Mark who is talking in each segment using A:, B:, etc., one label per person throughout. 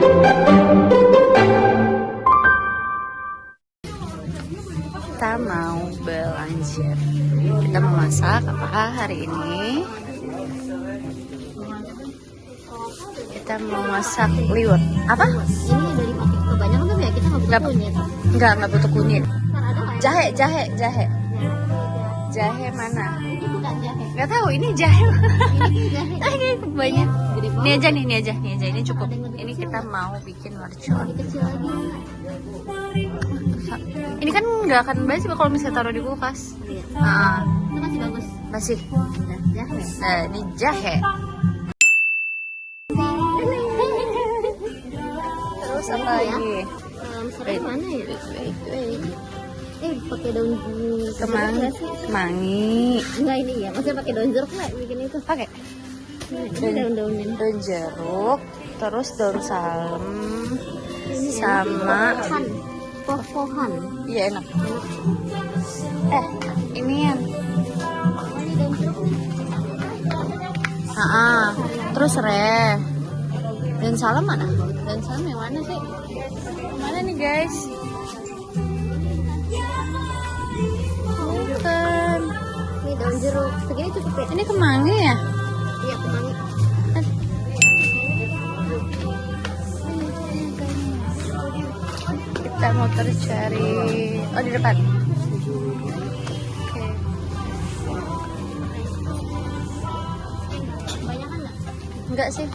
A: Kita mau belanja. Kita mau masak apa hari ini? Kita mau masak liwet. Apa?
B: Ini dari pakai kebanyakan kan ya kita nggak butuh kunyit.
A: Nggak butuh kunyit.
B: Kan ada nggak ya?
A: Jahe. Jahe mana?
B: Ini bukan jahe.
A: Nggak tahu. Ini jahe.
B: Ini jahe.
A: Ini banyak.
B: Gede
A: Ini
B: banget.
A: aja nih. Ini cukup. Ini kita mau bikin mercon.
B: Ini kecil lagi.
A: Ini kan nggak akan basi kalau misalnya taruh di kulkas.
B: Iya.
A: Ah,
B: Itu masih bagus.
A: masih.
B: Nah, jahe.
A: Nah, ini jahe. Terus apa lagi?
B: Serai mana ya? Pakai daun
A: Kemangi.
B: Enggak ini ya, maksudnya pakai daun jeruk nggak bikin itu?
A: Pakai
B: Ini daun-daunnya.
A: daun jeruk, terus daun salam, sama
B: Poh-pohan.
A: iya enak. Inian.
B: Ini daun jeruk nih.
A: Terus serai. Daun salam mana? Daun salam yang mana sih? Mana nih guys? Bukan.
B: Ini daun jeruk. Segini cukup ya?
A: Ini kemangi ya?
B: Iya, kemangi.
A: Kita mau terus cari. Oh, di depan. Oke.
B: Kebanyakan nggak?
A: Enggak sih.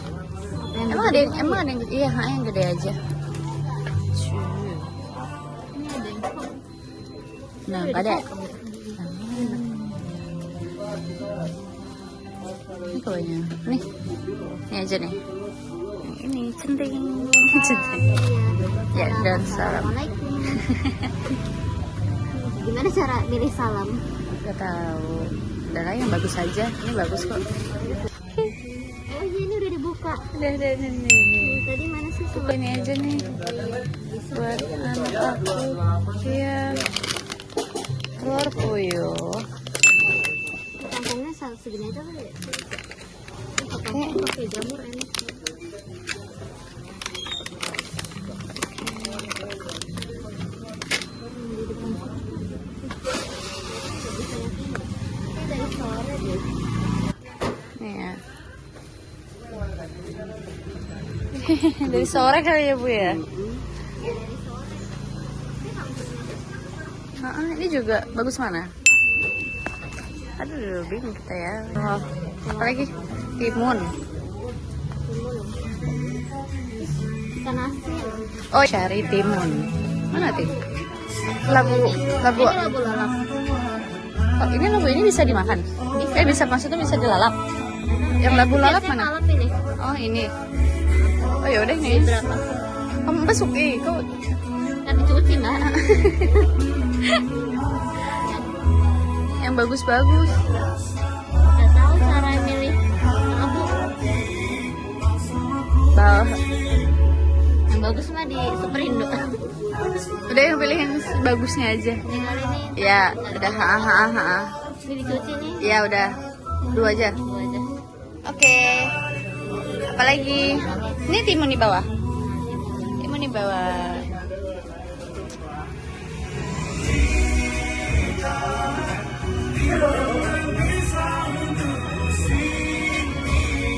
A: Emang ada yang iya, yang gede aja.
B: Ini ada yang
A: Nah, nggak ada. Ini kebanyakan. Nih. Ini aja nih. Yang ini centing. Centing. Ya, dan salam.
B: Assalamualaikum. Gimana cara milih salam?
A: Gak tahu. Udah lah yang bagus aja. Ini bagus kok.
B: Oh iya, ini udah dibuka.
A: Udah nih.
B: Tadi mana sih salam?
A: Ini aja nih. Buat anak aku. Iya. Telur puyuh.
B: Kantongnya segini aja kali ya? Pakai jamur enak. Dari sore deh.
A: Nih ya. Dari sore kali ya Bu ya? Ini juga bagus mana? Aduh, bingung kita ya. Oh, apa lagi? Timun.
B: Ikan asin.
A: Oh, cari timun. Mana tim? Labu.
B: Ini labu lalap.
A: Oh, ini bisa dimakan? Bisa maksudnya bisa dilalap. Yang labu lalap
B: Biasanya
A: mana?
B: lalap ini.
A: Oh, ini. Oh, ya udah nih.
B: Berapa?
A: Kamu besuk kau.
B: Kan dicuci mbak.
A: Yang bagus-bagus.
B: Gak tahu cara milih labu. Yang bagus mah di Superindo.
A: Udah yang pilih yang bagusnya aja.
B: Tinggal ini.
A: Ya, udah.
B: Ini dicuci nih.
A: Ya udah. Dua aja.
B: Dua aja.
A: Oke. Apalagi? Ini timun di bawah. Timun di bawah.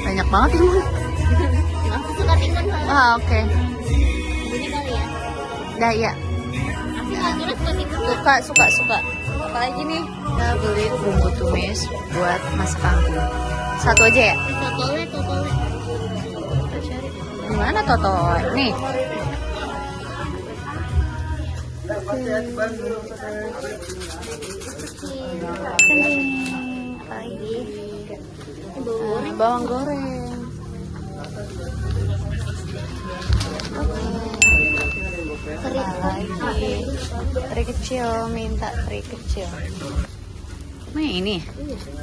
A: Banyak banget timun.
B: Aku suka timun soalnya.
A: Oke.
B: Ini kali ya.
A: Dah ya.
B: Aku anjurnya suka timun.
A: Suka. Apalagi nih? Kita beli bumbu tumis buat masak kangkung. Satu aja ya?
B: Totole.
A: Di mana Toto? Nih. Apa lagi? Bawang goreng. Lagi. Teri kecil, minta teri kecil. Nah ini,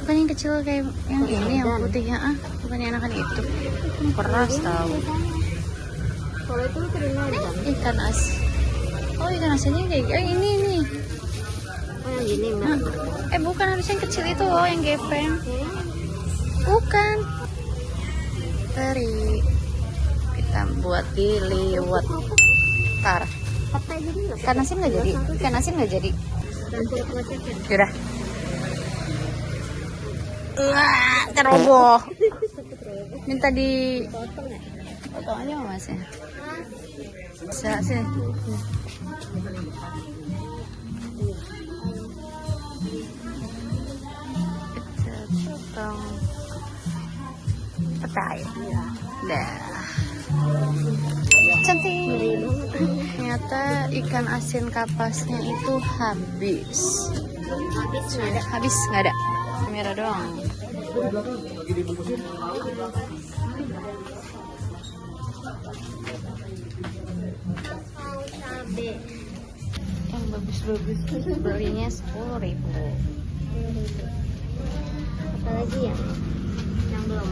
A: bukan yang kecil kayak yang ini, yang putih ya? Bukan yang anakan itu. Kan keras tahu.
B: Kalau itu terima
A: Ikan as. Oh ikan asinnya kayak ini nih.
B: Oh yang gini mbak.
A: Bukan, harusnya yang kecil itu loh, yang gepeng. Bukan. Teri Kita buat diliwet. Tar.
B: Apa jadi nggak?
A: Ikan asin nggak jadi? Ikan asin nggak jadi?
B: Campur prosesnya.
A: Yaudah. Wah, teroboh. Minta di
B: Potong nggak?
A: potong aja mas ya. Bisa sih. Kita potong petai. Dah. Cantik. Ternyata ikan asin kapasnya itu habis. Habis nggak ada. Merah doang.
B: Cabe.
A: Yang bagus-bagus belinya 10.000.
B: Apalagi ya? Yang belum.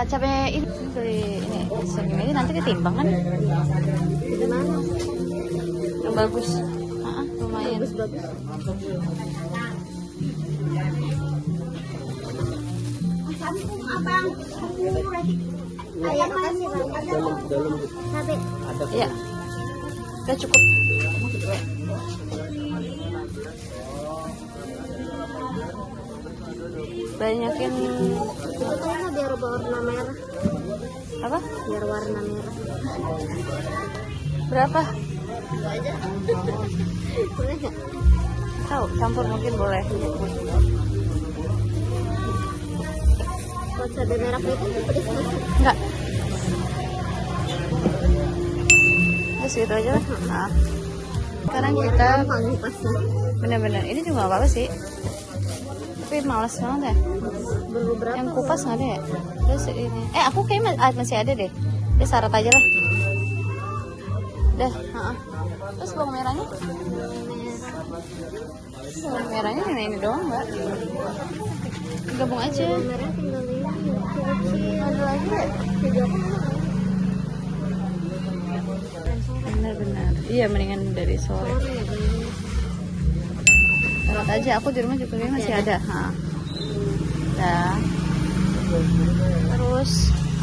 A: Cabai ini beli ini segini nanti ditimbang kan?
B: Di mana?
A: Yang bagus. Lumayan.
B: Bagus. Abang, ayam kasih cabe.
A: Iya. Udah cukup. Banyakin
B: Sebetulnya biar warna merah.
A: apa?
B: Biar warna merah.
A: Berapa?
B: Boleh nggak?
A: Tahu, campur mungkin boleh.
B: Kalau cabai merah itu pedas nggak?
A: Enggak. Ya segitu aja lah. Nah. Sekarang kita
B: Gampang ngupasnya.
A: bener-bener ini juga nggak apa-apa sih. Tapi males banget ya.
B: Berapa?
A: Yang kupas nggak ada ya? Terus ini. Aku kayak masih ada deh. Ya syarat aja lah. Udah. Terus bawang merahnya? Bawang merahnya yang ini doang mbak. Gabung aja.
B: Merah tinggal ini. Kecil.
A: Ada lagi ya?
B: Video
A: Benar-benar. Iya mendingan dari sore. Syarat aja. Aku di rumah juga kayaknya masih ada. Nah. Terus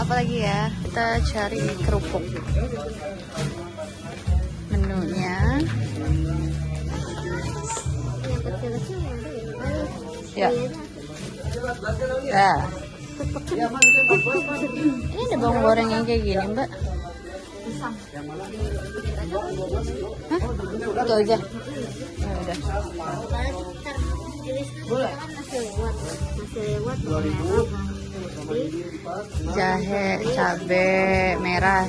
A: apa lagi ya? Kita cari kerupuk. Menunya.
B: yang kecil-kecil ada
A: Ya.
B: ya?
A: Ya. Ini ada bawang goreng yang kayak gini, Mbak. Hah? Itu aja. Ya udah.
B: Boleh. Masih lewat merah.
A: Jahe, cabai merah.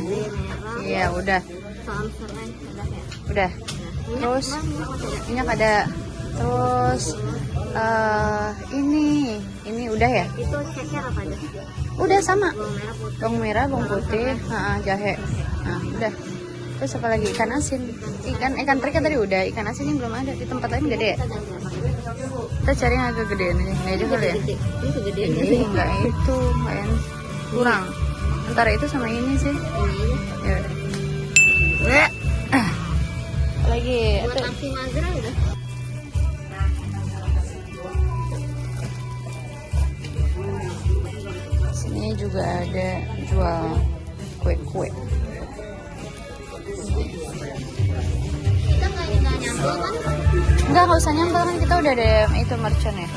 A: Iya, udah.
B: Salam serai ada ya.
A: Udah. Terus minyak ada. Terus ini udah ya?
B: Itu ceker apa aja?
A: Udah sama.
B: Bawang merah, putih.
A: Bawang merah, bawang putih, jahe. Nah, udah. Terus apa lagi? Ikan asin. Ikan teri kan tadi udah. Ikan asin yang belum ada. Di tempat lain gede ya? Kita cari yang agak gedean aja. Ini aja kali ya?
B: Ini segede
A: Ini enggak itu. Kayak kurang. Antara itu sama ini sih. Ya udah. Lagi.
B: Buat nasi magra udah.
A: Sini juga ada jual kue-kue.
B: Kita nggak nyambung kan?
A: Nggak usah nyambel kan kita udah ada itu merchant ya.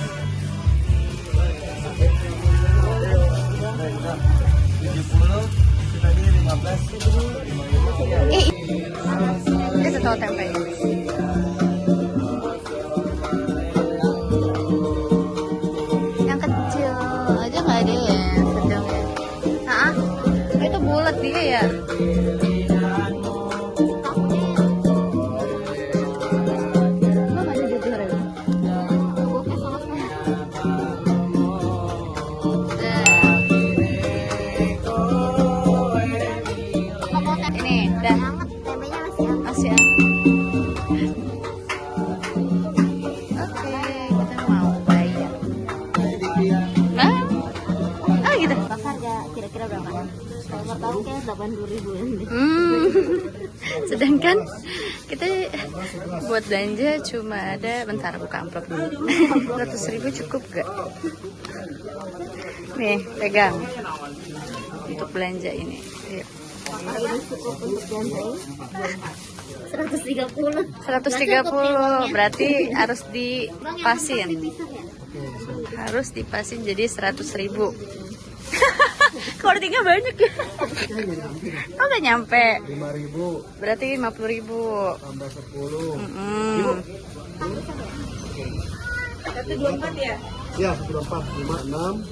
A: Ini tahu tempe. Yang kecil aja nggak ada ya, sedang ya. Nah, itu bulat dia ya.
B: Kira-kira berapa? Kalau mau tahu kayak 80.000.
A: Sedangkan kita buat belanja cuma ada, bentar buka amplop dulu. 100.000 cukup gak? Nih pegang untuk belanja ini. Ayo.
B: Apakah ini cukup untuk ganteng? 130.
A: 130 berarti harus dipasin. Harus dipasin jadi 100.000. Kalau tinggal banyak ya. Oh nggak nyampe.
C: 5.000
A: Berarti 50.000.
C: tambah 10.
B: Tapi 24 ya?
C: Ya, 124, 56,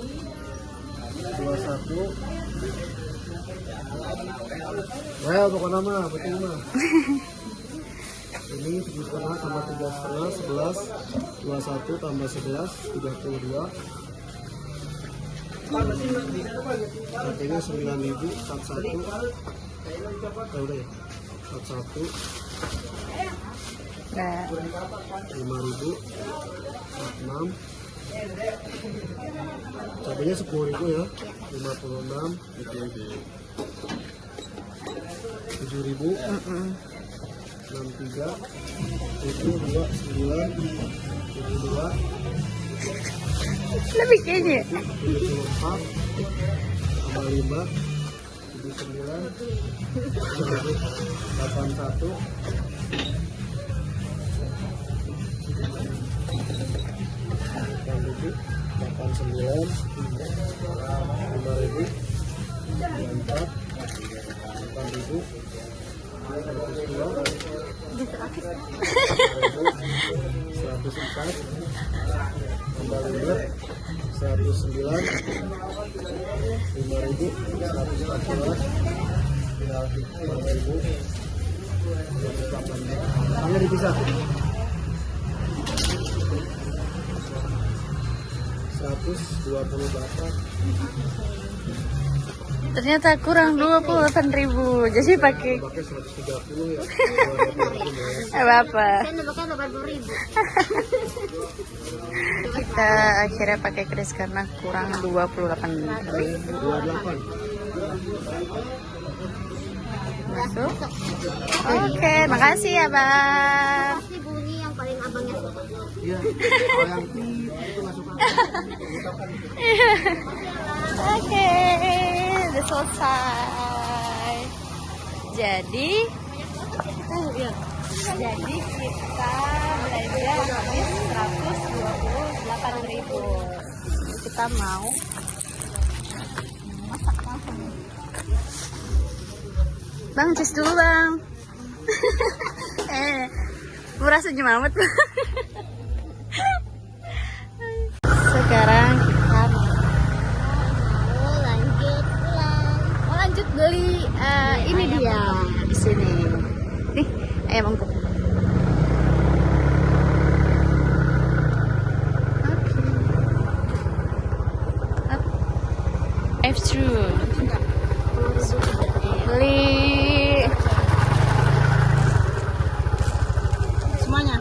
C: 21. Well, pokoknya mah, betul mah. Ini 7,5 tambah 3,5, 11, 21 tambah 11, 32. Harganya 9.000, 41. Ya udah ya, 41.
A: Nah,
C: 5.000, 46. Cabenya 10.000 ya, 56, 7.000, 63, itu 29, 72,
A: lebih kayaknya.
C: 74, tambah 5, 79, 81. 8.000, 89, 5.000, 94, 8.000, 102, 104, tambah 5, 109, 5.000, 114, 5.000, 118. Hanya dipisah. 128.
A: Ternyata kurang 28.000. Jadi pakai
C: Pakai 130 ya.
A: apa?
B: Saya nembaknya 80.000.
A: Kita akhirnya pakai kris karena kurang 28.000.
C: 28.
A: Masuk. Oke, makasih ya bang.
B: Pasti bunyi yang paling abangnya suka.
C: Iya. Kalau yang itu nggak suka.
A: Oke, udah selesai. Jadi kita belanja habis 128.000. Kita mau masak langsung. Bang, cus dulu bang. Murah senyum amat. Sekarang kita
B: Mau lanjut pulang.
A: mau lanjut beli ini dia di sini. Nih, ayam mangkuk. F-True. Beli semuanya.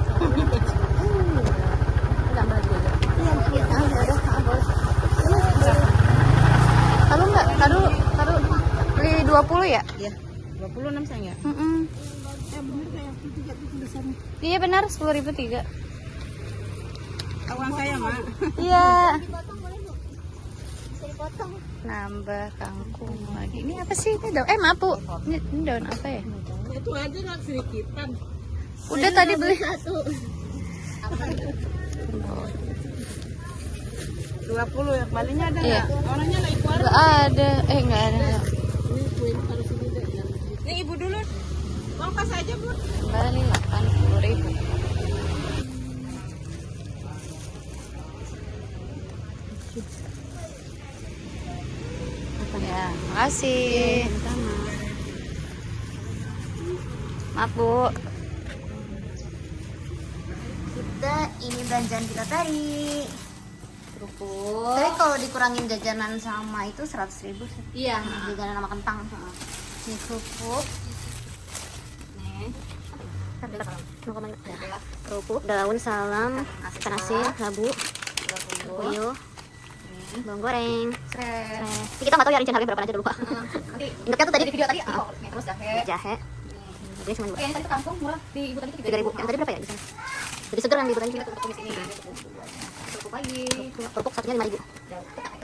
A: Taruh beli 20 ya?
B: Iya. 26 sayang ya?
A: Iya benar 10.003.
B: Uang saya, Mak.
A: Iya.
B: Bisa dipotong.
A: Nambah kangkung lagi. Ini apa sih? Ini daun mapu. Ini daun apa ya?
B: Itu aja nggak sedikitan.
A: Udah tadi beli.
B: Satu.
D: 20 ya, kembalinya ada
A: Iya.
D: nggak? Orangnya lagi keluar.
A: Enggak ada. Enggak ada.
D: Ini ibu dulu. Mau pas aja, Bu.
A: Kembali 80.000. Ya, makasih. Maaf, Bu.
B: Kita ini belanjaan kita tadi.
A: Kerupuk.
B: Tapi kalau dikurangin jajanan sama itu 100.000 sih.
A: Iya.
B: Jajanan sama kentang.
A: Ini kerupuk. Nih.
B: Kerupuk, daun, salam, ikan asin, labu, puyuh, bawang goreng. Ini kita nggak tahu ya rincian harganya berapa aja dulu Pak.
A: Nanti
B: Ingatnya tuh tadi
A: di video tadi terus jahe.
B: jahe. Jadi cuma
A: Yang tadi kangkung murah di ibu tadi
B: 3.000. Yang tadi berapa ya di sana? Lebih seger yang di bulan
A: Kita tutup di sini. Kerupuk lagi.
B: Kerupuk satunya 5.000.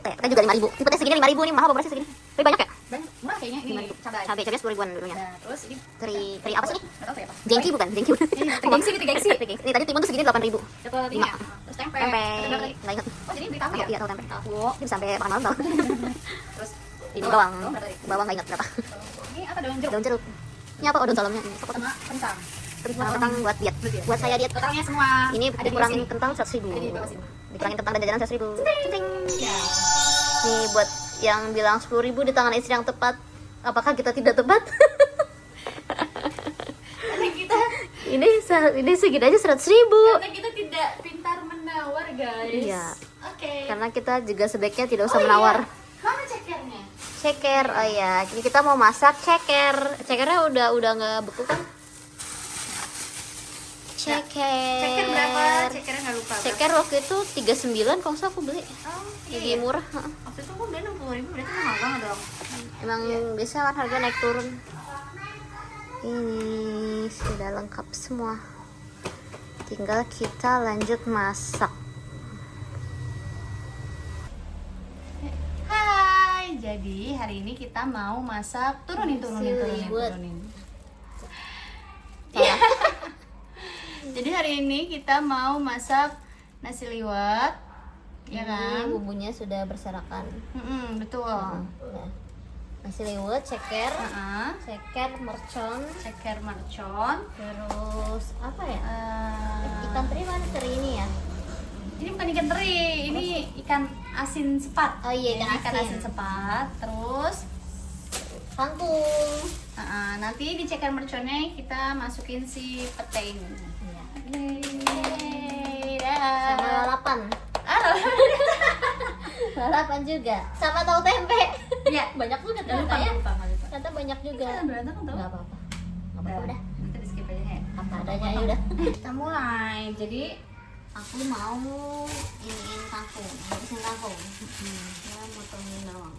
B: Kita juga 5.000. Tipenya segini 5.000 nih, mahal apa berasnya segini? Tapi banyak ya?
A: Banyak murah pakainya ini cabai.
B: Cabai 10 ribuan dulunya.
A: Nah, terus ini
B: Teri apa sih ini?
A: nggak tahu ya apa.
B: Jengki bukan? Jengki bukan?
A: Gengsi gitu, gengsi.
B: Ini tadi timun tuh segini 8.000.
A: Dapat ini ya. Terus tempe.
B: Tempe.
A: Ada berapa tadi?
B: Nggak ingat.
A: Oh, jadi beli tahu ya?
B: Iya tahu tempe.
A: Tahu.
B: Ini sampai makan malam tau.
A: Terus
B: Ini bawang.
A: berapa tadi?
B: Bawang nggak ingat berapa.
A: Ini apa daun jeruk?
B: Daun jeruk. Ini apa? Oh, daun salamnya. Ini
A: Sama kentang.
B: kentang buat diet. Buat saya diet.
A: Totalnya semua
B: Ini
A: ada di
B: dikurangin
A: sini.
B: kentang 100.000.
A: Ada di bawah sini.
B: Dikurangin kentang dan jajanan 100.000. Centing.
A: Ya.
B: Nih buat yang bilang 10.000 di tangan istri yang tepat. Apakah kita tidak tepat?
A: Karena kita
B: ini segini aja 100.000.
A: karena kita tidak pintar menawar, guys.
B: Iya.
A: Oke.
B: Karena kita juga sebaiknya tidak usah
A: Oh,
B: menawar.
A: Iya. Mana cekernya?
B: Ceker, oh iya, jadi kita mau masak ceker. Cekernya udah nggak beku kan? Ceker.
A: Ceker berapa? Cekernya nggak lupa.
B: Ceker waktu itu 39 kalau nggak salah aku beli.
A: Oh,
B: Jadi
A: iya.
B: murah.
A: Waktu itu aku beli 60.000, berarti mahal banget dong.
B: Emang biasa kan harga naik turun. Ini sudah lengkap semua. Tinggal kita lanjut masak.
A: Hai, jadi hari ini kita mau masak turunin. Iya. Jadi hari ini kita mau masak nasi liwet, ya kan?
B: Bumbunya sudah berserakan.
A: Betul.
B: Nah, nasi liwet, ceker,
A: Heeh.
B: ceker, mercon,
A: Ceker mercon.
B: terus apa ya?
A: Eh,
B: Ikan teri mana? Teri ini ya?
A: ini bukan ikan teri, ini ikan asin sepat.
B: Oh iya,
A: Ini
B: ikan asin.
A: sepat. Terus
B: Kangkung.
A: nanti di ceker merconnya kita masukin si pete ini.
B: Iya.
A: Yeay,
B: Sama
A: dah.
B: lalapan.
A: Ah,
B: Lalapan juga. Sama tahu tempe.
A: Iya.
B: Banyak juga
A: Lupa,
B: ternyata ya.
A: lupa, nggak lupa.
B: Ternyata banyak juga.
A: Jangan berantem tau.
B: Nggak apa-apa. Nggak apa-apa udah.
A: Kita di skip aja ya.
B: Apa adanya ya udah.
A: Kita mulai. Jadi
B: Aku mau iniin kangkung, habisin kangkung. Ya motongin doang.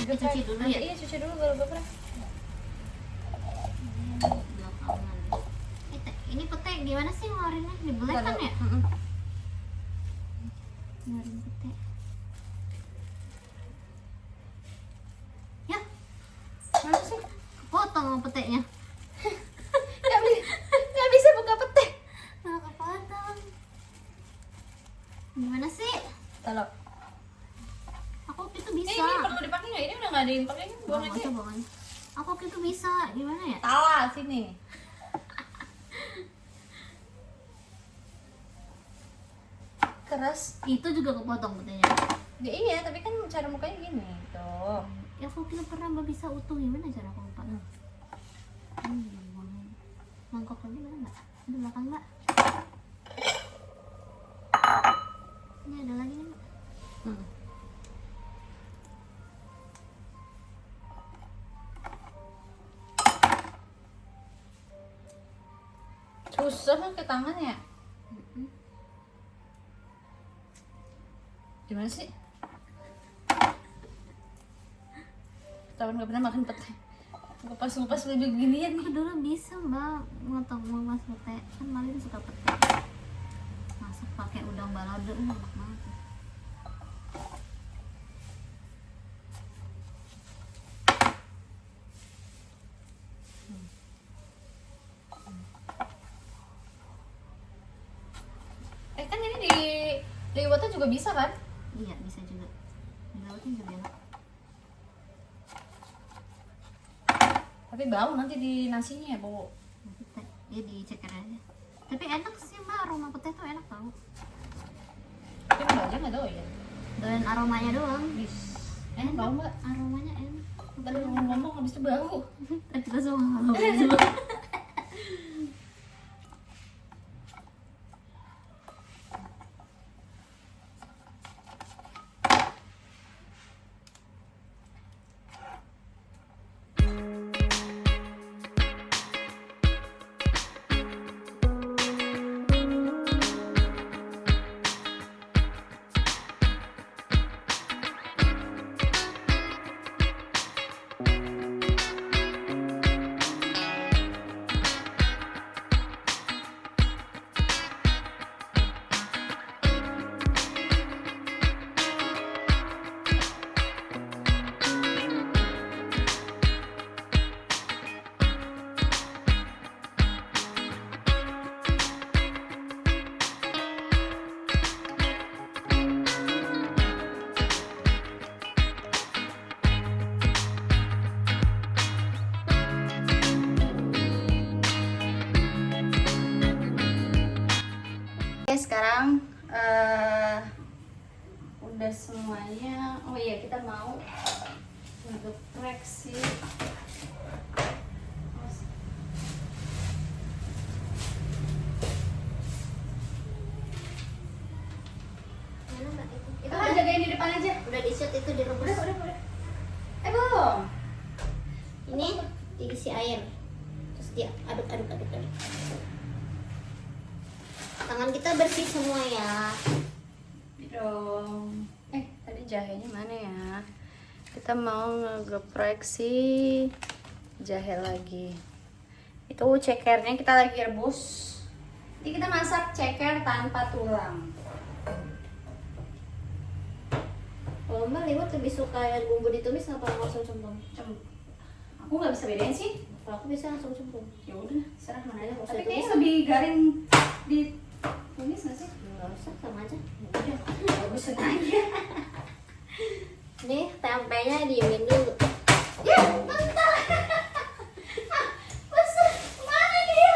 B: Cuci dulu ya.
A: Iya, cuci dulu baru beberapa.
B: Belakangan. Ini pete gimana sih ngeluarinnya? Dibelek kan ya? Ngeluarin pete. Ya,
A: Mana sih?
B: potong sama petenya.
A: Nggak bisa buka pete.
B: Malah kepotong. Gimana sih?
A: Kalau
B: Aku waktu itu bisa.
A: ini perlu dipakai nggak? Ini udah nggak ada yang pakai, buang
B: Nggak
A: aja.
B: usah, buang aja. Aku waktu itu bisa. Gimana ya?
A: Tawa sini. Keras.
B: Itu juga kepotong petenya.
A: Ya, iya, tapi kan cara mukanya gini tuh.
B: Ya aku kira pernah mbak bisa utuh. Gimana cara aku lupa? Mangkok lagi mana mbak? Di belakang mbak. Ini ada lagi nih mbak.
A: Susah kan ke tangan ya? Gimana sih? Tahun nggak pernah makan pete. Ngupas-ngupas lebih ginian nih.
B: Aku dulu bisa mbak ngotong mas pete. Kan Malin suka pete. Masak pakai udang balado, enak banget.
A: Kan ini di liwetnya juga bisa kan?
B: Iya bisa juga. Di lautnya juga enak.
A: Tapi bau nanti di nasinya ya, bau.
B: Ya diceker aja. Tapi enak sih mbak, aroma pete tuh enak tau.
A: Tapi mbak aja nggak doyan.
B: Doyan aromanya doang.
A: Enak bau mbak.
B: Aromanya enak.
A: Tadi ngomong habis itu bau.
B: Kita semua bau.
A: Oke, sekarang udah semuanya. Oh iya, kita mau ngegeprek sih. Itu kan jagain di depan aja.
B: Udah di set itu direbus.
A: Udah. Belum.
B: Ini diisi air. Terus dia aduk. Tangan kita bersih semua ya.
A: Dong. Tadi jahenya mana ya? Kita mau ngegeprek si jahe lagi. Itu cekernya kita lagi rebus. Jadi kita masak ceker tanpa tulang.
B: Kalau mbak Liwat lebih suka bumbu ditumis apa langsung cembung?
A: Aku nggak bisa bedain sih.
B: Kalau aku bisa langsung cembung.
A: Ya udah, serah mana aja.
B: Usah
A: Tapi
B: ditumis.
A: kayaknya lebih garing di tumis nggak sih?
B: Nggak usah, sama aja.
A: Udah, bagusin aja.
B: Nih tempenya diemin dulu.
A: Ya, bentar. Mana dia?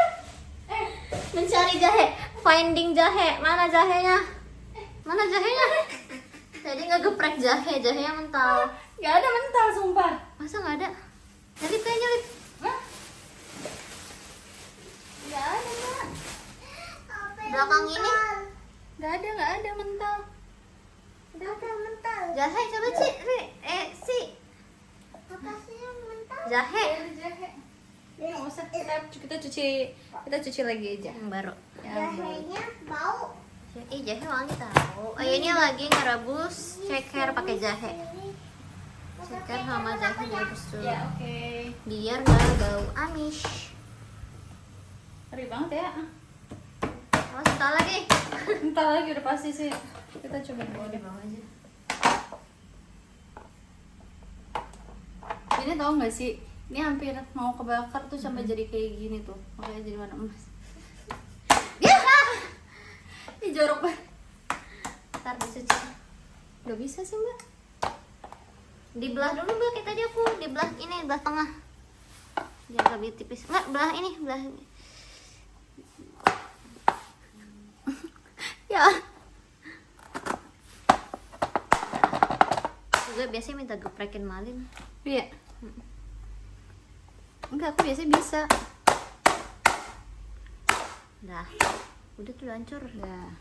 B: Mencari jahe, finding jahe. Mana jahenya? Mana jahenya? Tadi ngegeprek jahenya mental.
A: Gak ada mental, sumpah.
B: Masa nggak ada? Nyelip kayaknya nyelip.
A: Hah? Gak ada, Mbak.
B: Belakang ini
A: Gak ada mental.
B: jahe coba si.
E: Apa sih yang mentah?
B: Jahe.
A: Jahe. Nggak usah, kita cuci lagi aja.
B: Yang baru.
E: Jahenya bau.
B: Jahe wangi tahu. Ini lagi ngerebus ceker pakai jahe. Ceker sama jahe direbus dulu.
A: Ya, oke.
B: Biar nggak bau amis.
A: Ngeri banget ya.
B: Oh, sebentar lagi.
A: Entar lagi udah pasti sih. Kita coba di bawah aja. Ini tau gak sih? Ini hampir mau kebakar tuh sampai jadi kayak gini tuh. Makanya jadi warna emas. Ya! Ini jorok banget.
B: Ntar dicuci.
A: Gak bisa sih, Mbak.
B: Dibelah dulu mbak, kayak tadi aku dibelah ini, belah tengah. Biar lebih tipis. Enggak, belah ini, belah ini. Ya. Juga biasanya minta geprekin malin.
A: Iya. Enggak, aku biasanya bisa.
B: Dah. Udah tuh hancur.
A: Dah.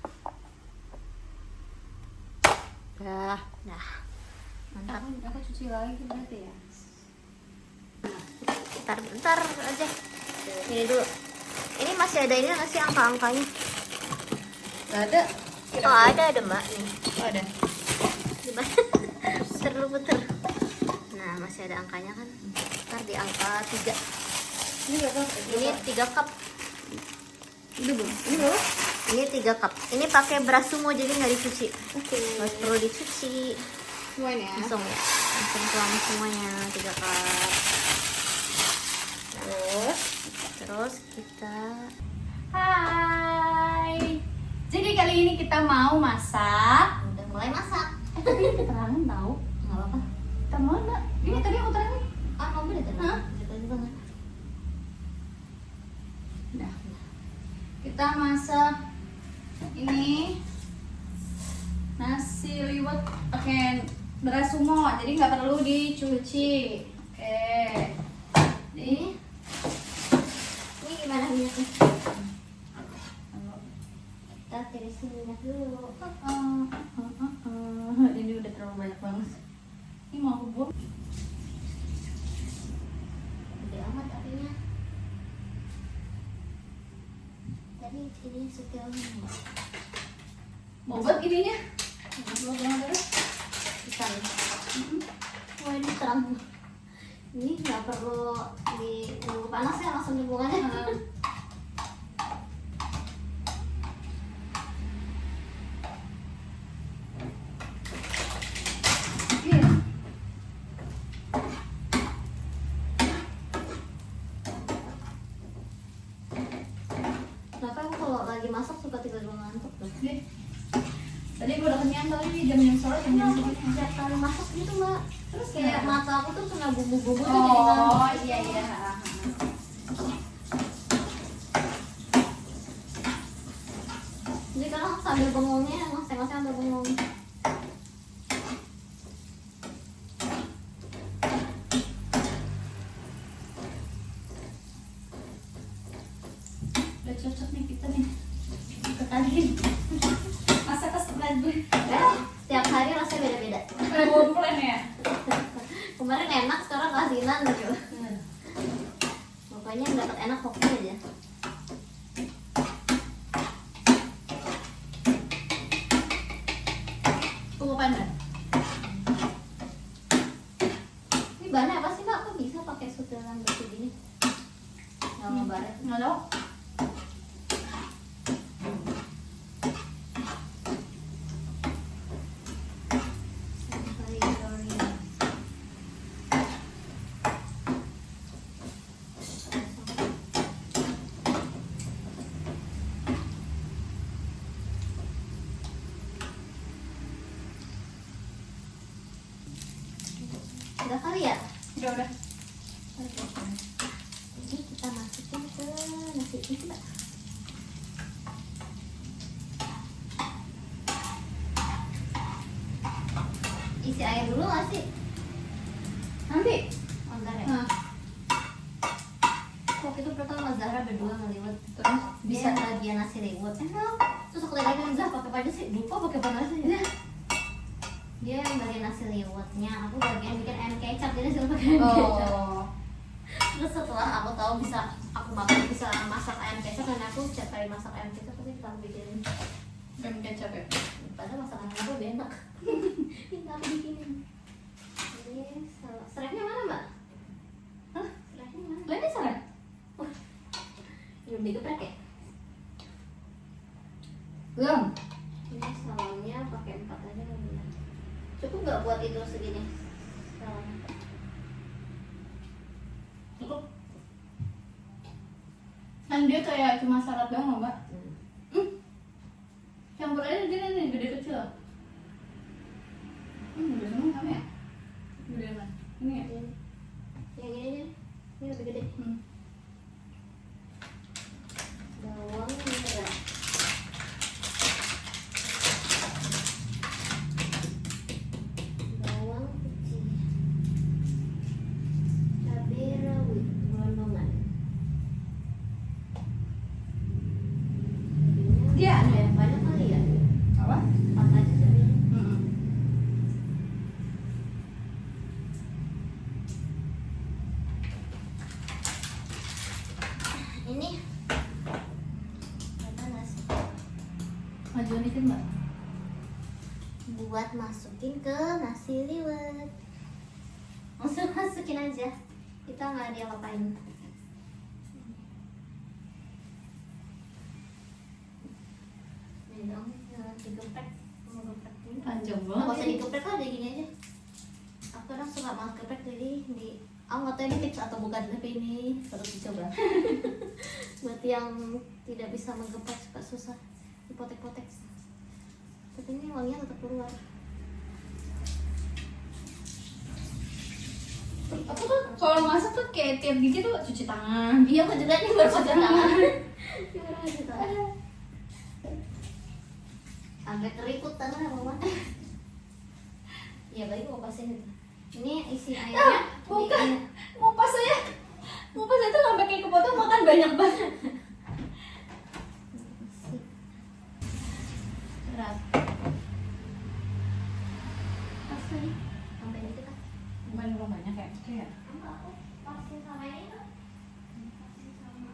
A: Dah.
B: Dah. Mantap.
A: Aku cuci lagi berarti ya.
B: Bentar aja. Ini dulu. Ini masih ada ini nggak sih angka-angkanya?
A: Gak ada.
B: Oh ada mbak nih.
A: Oh, ada.
B: Coba. Puter dulu puter. Nah masih ada angkanya kan. Ntar di angka 3.
A: Ini berapa?
B: Ini 3 cup.
A: Ini belum. Ini berapa?
B: Ini 3 cup. Ini pakai beras sumo jadi nggak dicuci.
A: Oke.
B: Nggak perlu dicuci.
A: Semua ini ya.
B: Langsung ya. Langsung tuang semuanya 3 cup. Terus kita.
A: Hai. Jadi kali ini kita mau masak.
B: Udah mulai masak.
A: Tapi keterangan tahu.
B: Nggak apa-apa.
A: Kita mau nggak? Ini tadi aku terangin.
B: Ah kamu udah tenang.
A: Hah?
B: Kita juga nggak.
A: kita masak ini nasi liwet pakai beras sumo, jadi nggak perlu dicuci. Oke,
B: Ini gimana minyaknya? Kita tirisin minyak dulu.
A: Ini udah terlalu banyak banget. Ini mau aku buang.
B: Gede amat apinya. Tadi ini setel
A: Mau buat ininya? Mau buang terus?
B: bisa nih. Wah ini terang. Ini nggak perlu ditunggu panas ya, langsung dibuang aja.
A: Iya.
B: Kenapa aku kalau lagi masak suka tiba-tiba ngantuk tuh?
A: Deh. Tadi gue udah kenyang kali jam-jam sore, jam-jam segini.
B: Setiap kali masak gitu mbak, terus kayak mata aku tuh kena bumbu-bumbu tuh jadi
A: Oh
B: ngantuk.
A: iya iya.
B: Jadi kadang sambil bengongnya, ngoseng-ngoseng sambil bengong.
A: Udah cocok nih kita nih. Kita tadi. Masa kesebelah gue.
B: Setiap hari rasanya beda-beda.
A: Komplain ya.
B: Kemarin enak, sekarang kasinan gitu. Pokoknya yang dapat enak hoki aja.
A: Tunggu pandan.
B: Ini bahannya apa sih mbak? Kok bisa pakai sutelan gitu gini? Nama baret.
A: Nggak tahu.
B: Udah kali ya?
A: Udah.
B: Ini kita masukin ke nasi ini mbak. Isi air dulu nggak sih?
A: Nanti.
B: Oh, bentar ya.
A: Nah,
B: Waktu itu pertama Zahra berdua ngeliwat.
A: terus
B: Bisa
A: bisa.
B: bagian nasi liwet. Enak. Terus aku tanya Zah pakai apa aja sih? Lupa pakai apa aja sih? Dia yang bagian nasi liwetnya, aku bagian bikin ayam kecap. Jadi suruh pakai ayam kecap.
A: Oh.
B: Terus setelah aku tahu aku bisa masak ayam kecap, dan aku setiap kali masak ayam kecap pasti kita bikin.
A: Ayam kecap ya.
B: Padahal masakan aku lebih enak. Ini aku bikinin. Ini serehnya mana mbak?
A: Hah?
B: Serehnya mana?
A: Lainnya salah.
B: Belum digeprek ya?
A: Belum.
B: Ini salonnya pakai 4 aja kan ya. Cukup nggak buat itu segini? Salonnya.
A: Cukup. Kan dia kayak cuma syarat doang, Mbak. Campur aja dia nih, gede kecil. Gede semua kamu ya? Gede mana? Ini ya?
B: Yang ini aja. Ini lebih gede. Bawang merah. Bawang putih. Cabai rawit gelondongan.
A: Dia ada ya?
B: Banyak kali ya?
A: Apa?
B: 4 aja cabainya. Ini apa nasi?
A: Majuan dikit, Mbak.
B: Buat masukin ke nasi liwet. Langsung masukin aja. Kita nggak ada ngapain. Ini dong, jangan digeprek. Mau geprek dulu.
A: Panjang
B: Nggak usah
A: banget.
B: digeprek lah, kayak gini aja. Aku kadang suka banget geprek, jadi aku nggak tahu ini tips atau bukan, tapi ini harus dicoba. Buat yang tidak bisa menggeprek, suka susah dipotek-potek. Tapi ini wanginya tetap keluar.
A: Aku tuh kalau masak tuh kayak tiap gigi tuh cuci tangan.
B: Iya, aku juga nih baru cuci tangan. Ini baru cuci tangan. Sampai keriput tangan mama. Iya baik mau pasin itu. Ini isi airnya.
A: Bukan, mau pas saya tuh sampai kayak kepotong makan banyak banget.
B: Berat. Pas lagi. Sampai dikit ah.
A: Bukan belum banyak ya? Iya.
B: Enggak, aku pasin sama ini tuh. Pasin sama.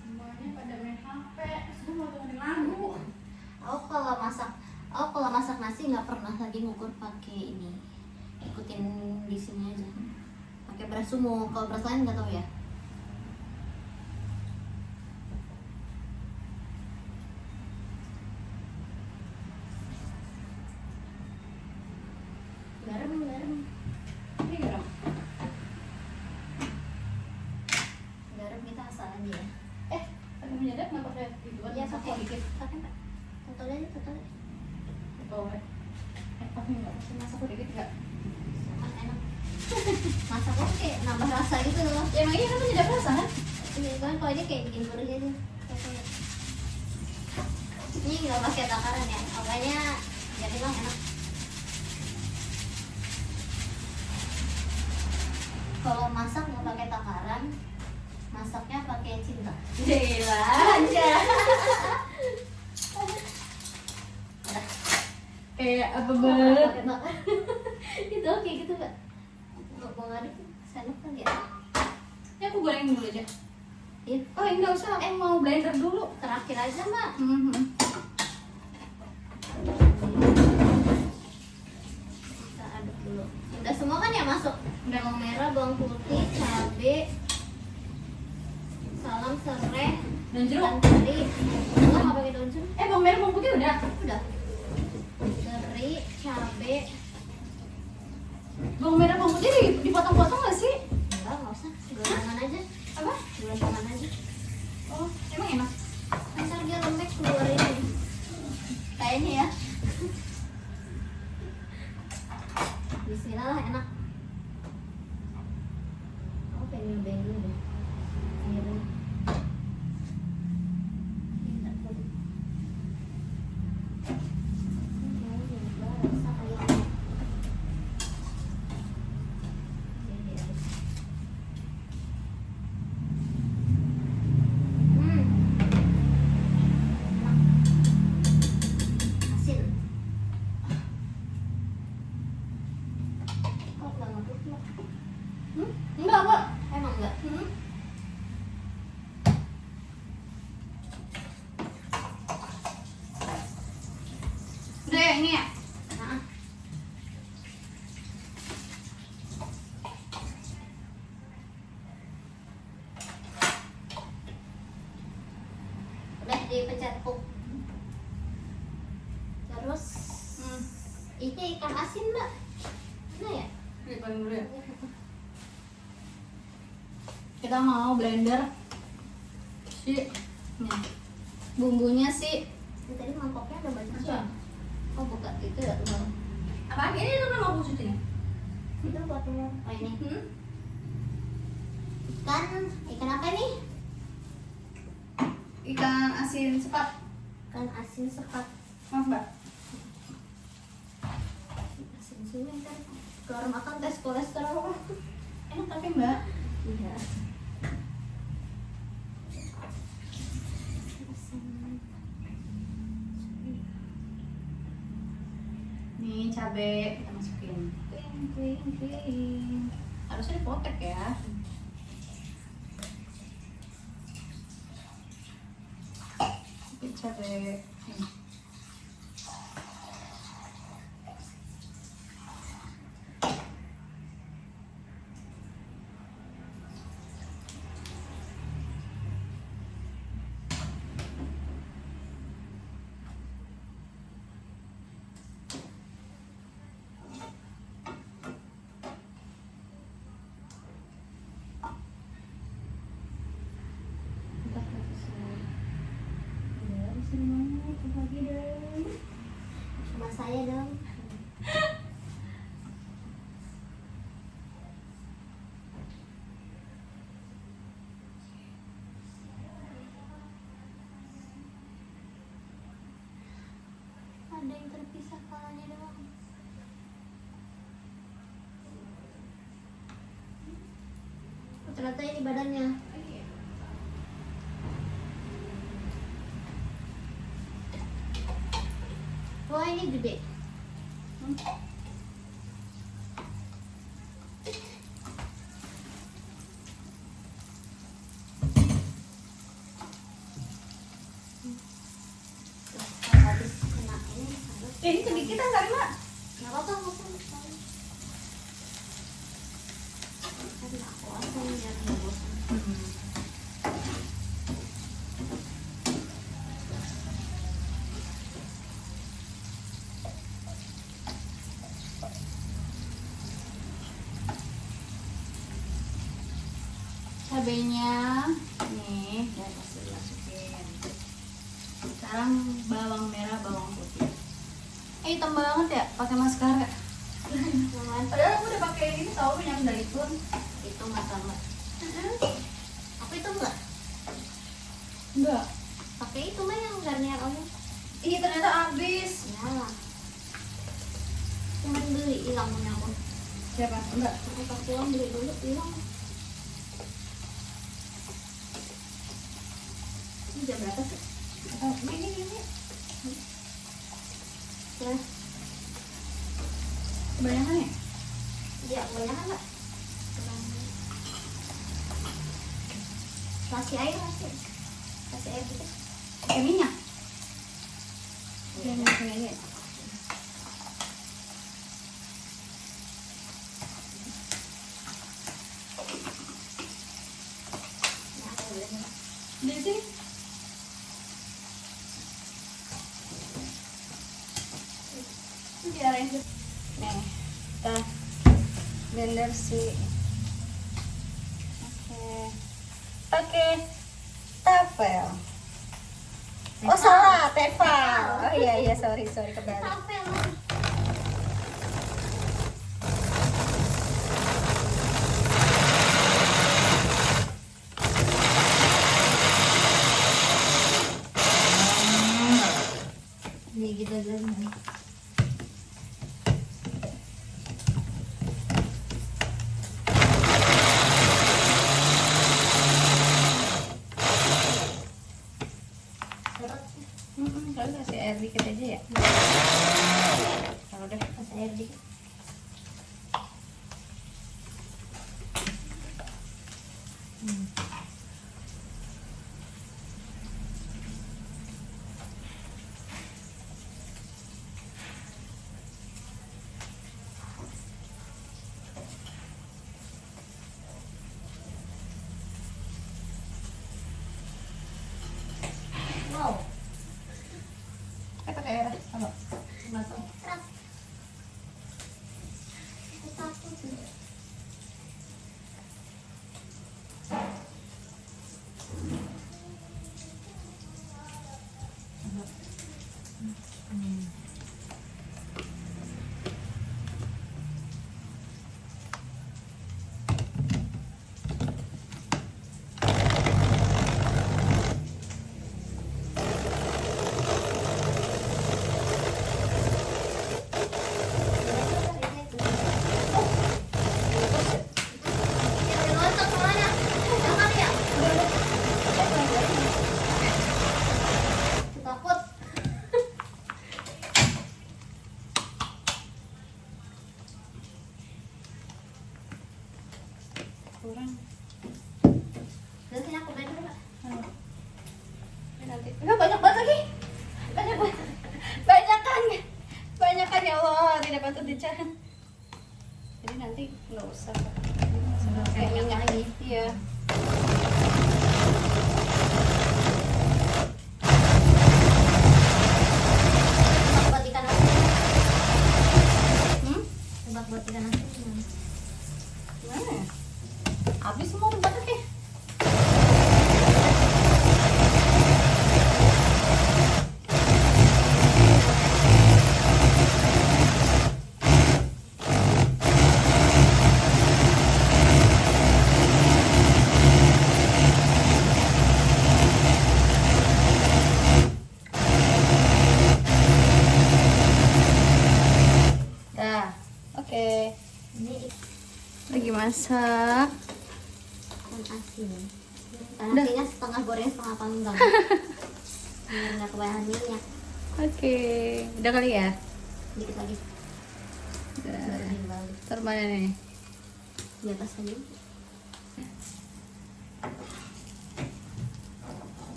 A: Semuanya pada main HP, semua dengerin lagu.
B: Aku kalau masak nasi nggak pernah lagi ngukur pakai ini. Ikutin di sini aja. Pakai beras sumo. Kalau beras lain nggak tahu ya. Garam.
A: Ini garam.
B: Garam kita asal aja ya.
A: Pakai menyedap nggak pakai itu?
B: Iya
A: Masak
B: pakai
A: dikit.
B: pakai Pak. Total aja.
A: Bawa. Pakai nggak? Pakai masak dikit nggak?
B: Kan enak. Masaknya tuh kayak nambah rasa gitu loh.
A: Ya emang iya kan menyedap rasa kan?
B: Iya kan kalau ini kayak bikin gurih aja. Ini nggak pakai takaran ya, makanya jadi bilang enak. Kalau masak nggak pakai takaran, masaknya pakai cinta.
A: Gila aja. Kayak apa banget?
B: Pakai takaran. Itu oke gitu Kak. Mau ngaduk sendok kan ya?
A: Ini aku gorengin dulu aja.
B: Iya.
A: Oh enggak usah, aku mau blender dulu.
B: Terakhir aja Mbak. Kita aduk dulu. Udah semua kan ya masuk?
A: Udah.
B: Bawang merah, bawang putih, cabe, salam serai,
A: Dan jeruk.
B: teri. Enggak nggak pakai daun jeruk.
A: Bawang merah bawang putih udah.
B: Udah. Teri, cabe.
A: Bawang merah bawang putih dipotong-potong nggak sih?
B: Enggak usah. Gula tangan aja.
A: Apa?
B: Gula tangan aja.
A: Oh emang enak.
B: Ntar dia lembek keluar ini. Kayaknya ya. Bismillah lah, enak. Oh, pengen nyobain dulu deh. Iya dulu. Enak banget. Rasa kayak ini. Asin. Kok nggak ngaduk ya?
A: Enggak kok.
B: Emang nggak?
A: Udah ya ini ya.
B: Nah. Udah dipencet puk. Terus ini ikan asin Mbak. Mana ya?
A: Paling dulu ya. Kita mau blender si bumbunya sih.
B: Ini tadi mangkoknya ada banyak.
A: Masa?
B: Oh bukan itu ya telur.
A: Apa ini itu kan mau syuting?
B: Itu buat telur. Oh ini. Ikan apa nih?
A: Ikan asin sepat.
B: Ikan asin sepat.
A: Maaf mbak.
B: Asin sungai kan. Keluar makan tes kolesterol.
A: Enak tapi mbak.
B: Iya.
A: Nih cabe kita masukin. Kling. Harusnya dipotek ya. Cabe.
B: Iya, di sini mana itu bagian. bisa kepalanya doang. Oh, ternyata ini badannya. Wah, ini gede. Habis kena ini harus
A: Ini sedikit kan Mak?
B: nggak apa-apa, nggak apa-apa. Kan aku asal biar nggak bosan.
A: Cabenya nih udah pasti masukin. Sekarang bawang merah, bawang putih. Hitam banget ya pakai maskara. Padahal aku udah pakai ini tahu minyak zaitun.
B: Itu nggak sama. Apa itu enggak?
A: Enggak.
B: Pakai itu mah yang Garnier Oil.
A: Iya ternyata habis.
B: Ya. Cuman beli hilang punya aku.
A: Siapa? Enggak.
B: Aku pas pulang beli dulu hilang.
A: Ini jam berapa sih? Oh, ini.
B: Ya,
A: Kebanyakan ya?
B: ya kebanyakan nggak? Kasih air kasih. Kasih air dikit.
A: Pakai minyak. Minyak ini.
B: Nah, aku boleh nggak?
A: Di sini. Biarin. Nih, kita blender sih. Pakai tafel. Oh salah, tefal. Oh iya sorry kebalik.
B: Apa yang mau? Nih kita blender.
A: Kalau kasih air dikit aja ya. Kalau udah
B: Kasih air dikit. Wow.
A: pakai air. Kalau matang.
B: Aku takut. Takut.
A: Kurang.
B: Dan sini aku blender Kak.
A: Ini nanti. Enggak banyak banget lagi. Banyak kan ya Allah, tidak patut dicari. Jadi nanti nggak usah. Kayak minyak lagi. Iya.
B: Tebak buat ikan asin.
A: Hmm?
B: Tebak buat ikan asin.
A: Mana? Habis semua tempat oke. Oke.
B: Ini
A: Lagi masak.
B: ikan asin. Karena asinnya setengah goreng setengah panggang. Biar nggak kebanyakan minyak.
A: Oke. Udah kali ya?
B: Dikit lagi.
A: Udah.
B: Goreng balik.
A: Taruh mana nih?
B: Di atas aja.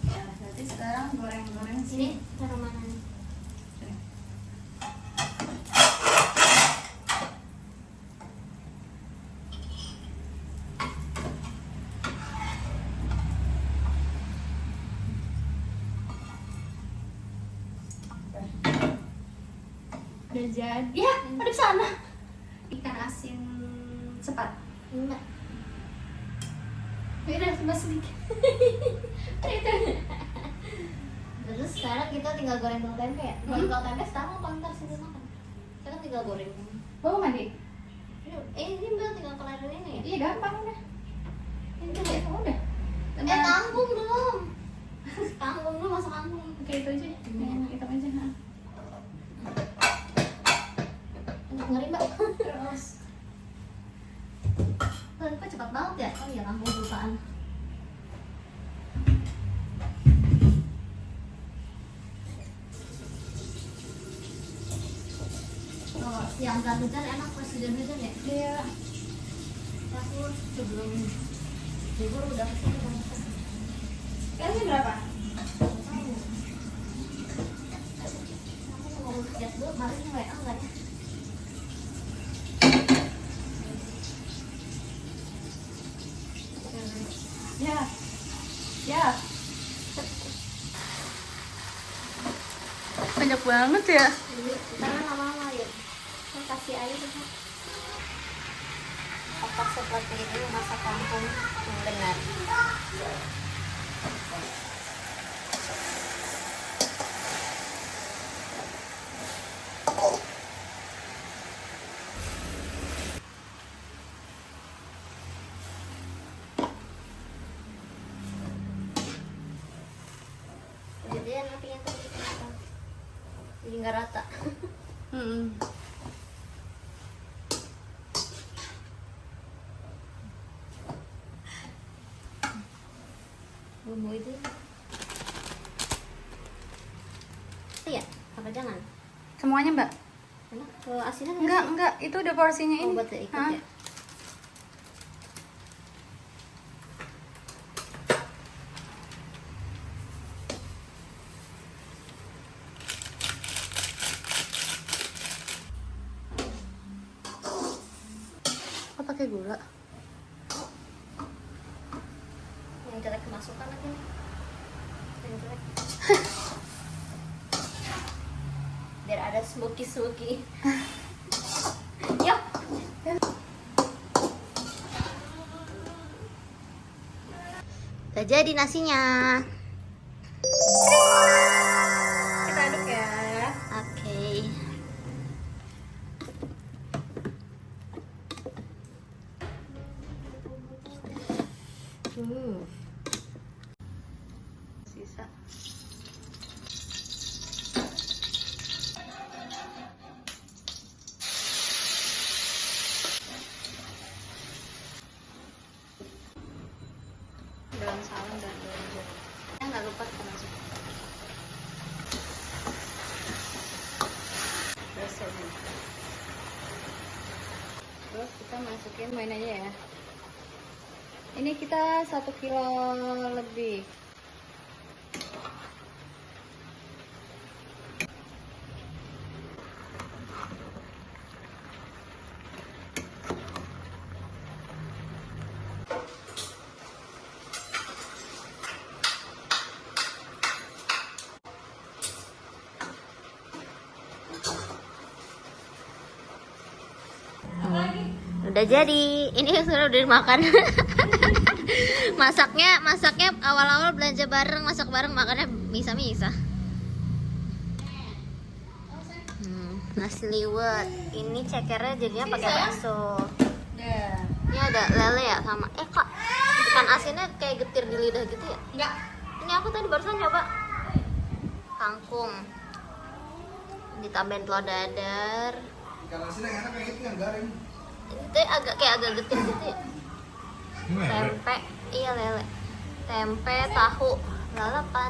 A: Ya, berarti sekarang goreng-goreng
B: Sini taruh mana nih?
A: Udah jadi.
B: Ya, ada di sana.
A: Ikan asin cepat.
B: Enggak.
A: Udah, tambah sedikit.
B: Terus sekarang kita tinggal goreng bawang tempe ya? Goreng bawang tempe sekarang apa ntar sih makan? Kita kan tinggal goreng.
A: Bawa mandi?
B: Ini mbak tinggal kelarin ini ya?
A: Iya, gampang udah.
B: Ini tuh ya?
A: Udah.
B: Kangkung belum. Kangkung dulu, masak kangkung.
A: Oke, itu aja. Yang hitam aja. Ha.
B: Ngeri mbak.
A: Terus.
B: Kok cepat banget ya? Oh iya, kangkung kelupaan. Oh, yang nggak hujan enak pas hujan-hujan ya?
A: Iya.
B: Aku sebelum libur udah kesini kan.
A: Sekarang ini berapa?
B: Aku mau lihat dulu kemarin WA nggak ya?
A: Ya. Ya. Banyak banget ya.
B: Karena lama-lama ya. Saya kasih air gitu. Otak seperti ini masak kangkung yang benar. Kemudian apinya tadi kenapa? Jadi nggak rata. Bumbu itu iya apa jangan
A: Semuanya, Mbak?
B: enak ke asinnya
A: Enggak, itu udah porsinya ini.
B: buat ikut
A: Hah?
B: ya.
A: Oh, pakai gula.
B: Yang jelek kemasukan lagi nih. Yang jelek. Biar ada smoky. Yuk. Udah jadi nasinya.
A: Kita aduk ya.
B: Oke.
A: Sisa. Dalam salam dan belajar.
B: Nggak lupa kita masuk.
A: Berasa nih. Terus kita masukin main aja ya. Ini kita 1 kilo lebih.
B: Udah jadi. Ini sudah dimakan. masaknya awal-awal belanja bareng, masak bareng, makannya misa-misa. Nasi liwet. Ini cekernya jadinya pakai bakso.
A: Udah.
B: Ini ada lele ya sama. Kak, ikan asinnya kayak getir di lidah gitu ya?
A: Enggak.
B: Ini aku tadi barusan coba kangkung. Ditambahin telur dadar.
C: Ikan asin yang enak kayak itu yang garing.
B: Itu agak getih gitu ya. Tempe, iya lele. Tempe, tahu, lalapan.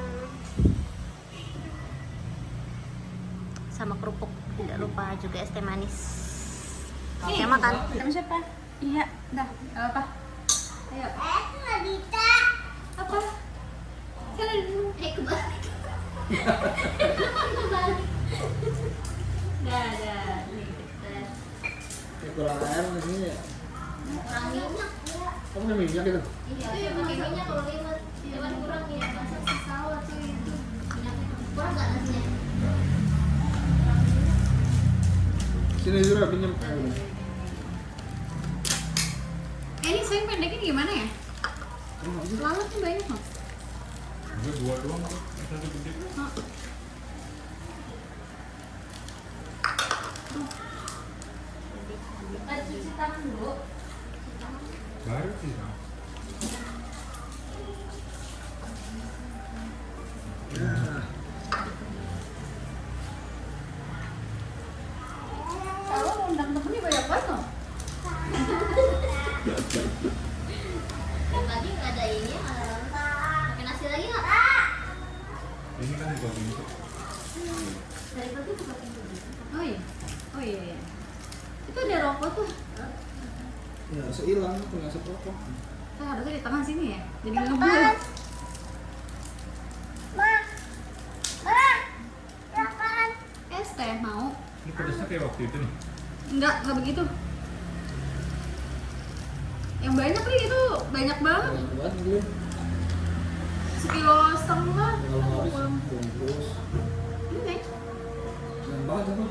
B: Sama kerupuk. Tidak lupa juga es teh manis. Oke, makan.
A: Sama siapa? Iya, dah. Apa? Ayo.
E: Nadita.
A: Apa? Sana dulu.
B: Kebalik.
A: Dah. Nih, kita.
C: Kurang air di sini ya.
B: Kurang minyak.
C: Kamu udah minyak gitu?
B: Iya, pakai minyak kalau liwet. Jangan kurang ya, masa sawah tuh itu. Minyaknya kurang nggak nasinya?
C: Sini juga pinjam.
A: Ini sayang pendeknya gimana ya? Lalatnya banyak loh.
F: Gue dua doang tuh, satu gede.
B: Cuci tangan dulu.
F: Baru sih.
A: Kalau mau undang temennya banyak banget loh.
B: Tadi nggak ada ini, pakai nasi lagi nggak?
F: Ini kan bukan bentuk.
B: Dari pagi tuh pakai ini.
A: Oh iya. Itu ada rokok tuh.
C: Ya, seilang tuh nggak sepotong.
A: Harusnya di tengah sini ya. Jadi ngebul.
E: Makan.
A: Es teh mau?
F: Ini pedasnya kayak waktu itu nih.
A: Enggak begitu. Yang banyak nih itu banyak banget.
C: Banyak banget dulu.
A: 1,5 kilo.
C: Kalau habis, pulang terus.
A: Ini.
C: Jangan banget apa?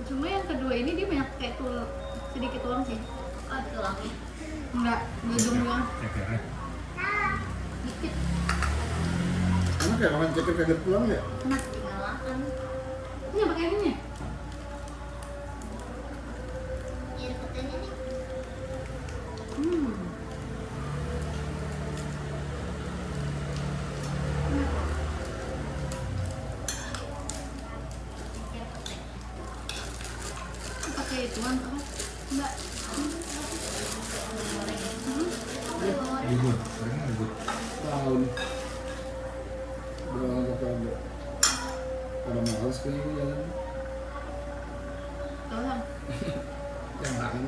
A: Cuma yang kedua ini dia banyak kayak sedikit tulang sih.
B: Oh, tulangnya.
A: Enggak, ujung doang.
F: Cekernya.
A: Dikit.
C: Enak kayak makan ceker kaget pulang ya?
A: Nah,
B: Tinggal makan.
A: ini apa kayak ini?
B: Iya, deketnya nih.
A: Pakai ituan apa? Enggak.
F: Ribut, sekarang ribut.
C: Tahun. Udah nggak apa-apa. Pada males kayaknya jalan.
A: Tolong.
C: Yang makan.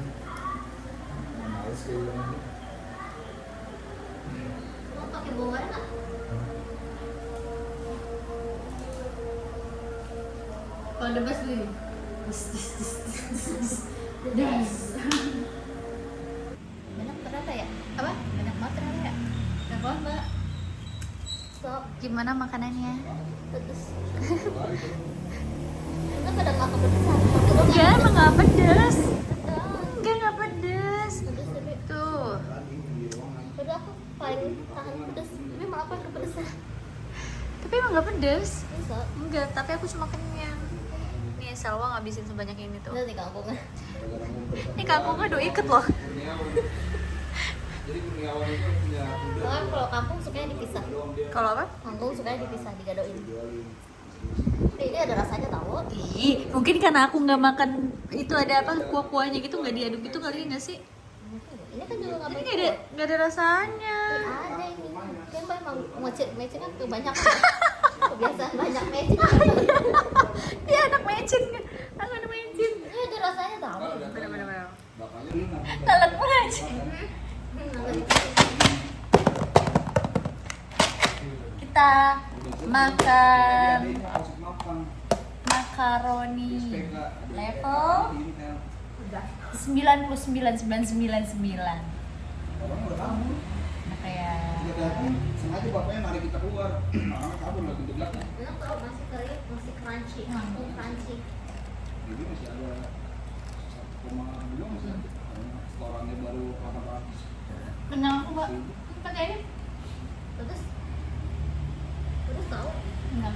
C: Males kayaknya.
B: Mau pakai bawang nggak?
A: Kalau the best beli.
B: Banyak ternyata ya?
A: Apa?
B: Banyak banget ternyata ya?
A: Yang apa, Mbak?
B: Sok,
A: Gimana makanannya?
B: pedes. Kita pada nggak kepedesan.
A: Enggak, emang nggak pedes.
B: Pedes.
A: Enggak pedes.
B: Pedes tapi
A: Tuh.
B: padahal aku paling tahan pedes. Tapi malah aku yang kepedesan.
A: Tapi emang nggak pedes.
B: Bisa.
A: Enggak, tapi aku cuma kenyang. Nih, Salwa ngabisin sebanyak ini tuh.
B: Udah nih kangkungnya.
A: Ini kangkungnya udah iket loh.
C: Jadi Kurniawan itu punya kuda.
B: Soalnya kalau kangkung sukanya dipisah.
A: Kalau apa?
B: Kangkung sukanya dipisah, digadoin. Ini ada rasanya tau.
A: Ih, mungkin karena aku nggak makan itu ada apa kuah-kuahnya gitu nggak diaduk gitu kali nggak sih?
B: Ini kan juga nggak
A: Ini
B: pakai
A: nggak ada rasanya.
B: ada ini. Kan emang mecin kan kebanyakan. Kebiasaan banyak mecin.
A: Dia anak mecin, anak mecin.
B: Ini ada rasanya tau.
A: Bener-bener.
C: Bakanya lu nggak
A: Lalat mecin. Kita makan makaroni level 99,999. Nah, kayak
C: sengaja bapaknya narik kita keluar. Makanya kabur lagi di belakang.
B: Enak kalau masih kering, masih crunchy. Kangkung crunchy.
C: Jadi masih ada 1,2 masih ada. Restorannya baru 800.
A: kenal aku mbak pakai ini
B: Pedes. Pedes tau.
A: enggak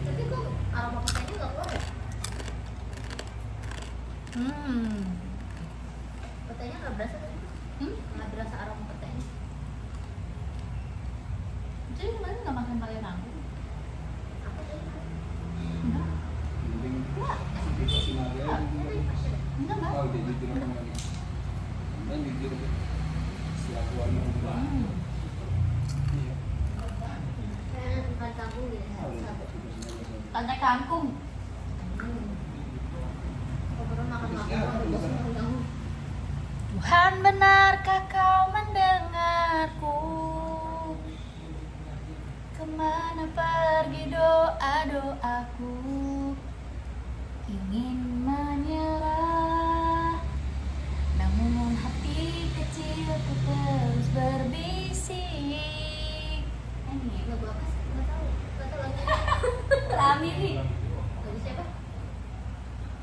B: Tapi kok aroma petainya nggak keluar ya? Petainya nggak berasa tadi? Nggak berasa aroma petainya.
A: jadi kemarin nggak makan pakai kangkung
B: Apa sih?
C: jujur apa lagi? Dan jujur selaku anak rumah. Iya.
B: Kayak tempat kamu ya.
A: Pantai Kangkung.
B: Pokoknya makan.
A: Tuhan, benarkah kau mendengarku? Kemana pergi doa-doaku? Ingin menyerah, namun hati kecilku terus berbisik. Ini
B: Lagu apa sih? Nggak tahu. Nggak tahu lagi.
A: Lami nih.
B: Lagu siapa?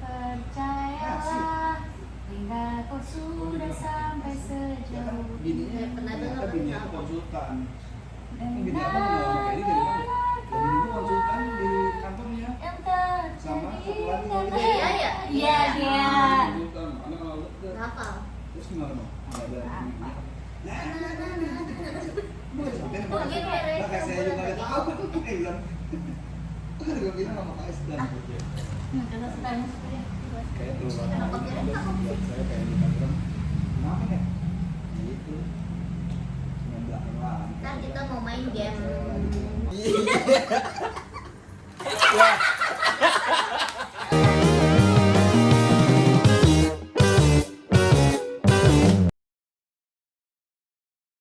A: Percayalah, hingga kau sudah sampai sejauh
C: Bininya
B: Pernah dengar
C: ternyata bininya
B: apa?
C: tuh konsultan.
A: dan
C: Bini apa ngomong kayak gitu dari mana? Bini gua konsultan di kantornya.
A: yang
C: Sama
A: terjadi
C: satu lagi
A: karena
C: lagi.
B: Iya, iya.
A: iya dia.
C: Konsultan. Anak kalau ke
B: Kenapa?
C: terus gimana mau? Nggak ada.
A: Apa?
B: Oh, gini ya, Rey.
C: Kakak saya juga nggak tahu. Kayak bilang. Kan gue bilang sama Kak Esdan.
A: Kita sedang seperti
C: Kayak tuh.
B: Kenapa kira kamu?
C: Saya kayak di kantor. Kenapa ya? Ya itu. Cuma belakang lah.
B: Ntar kita mau main game.
C: Iya.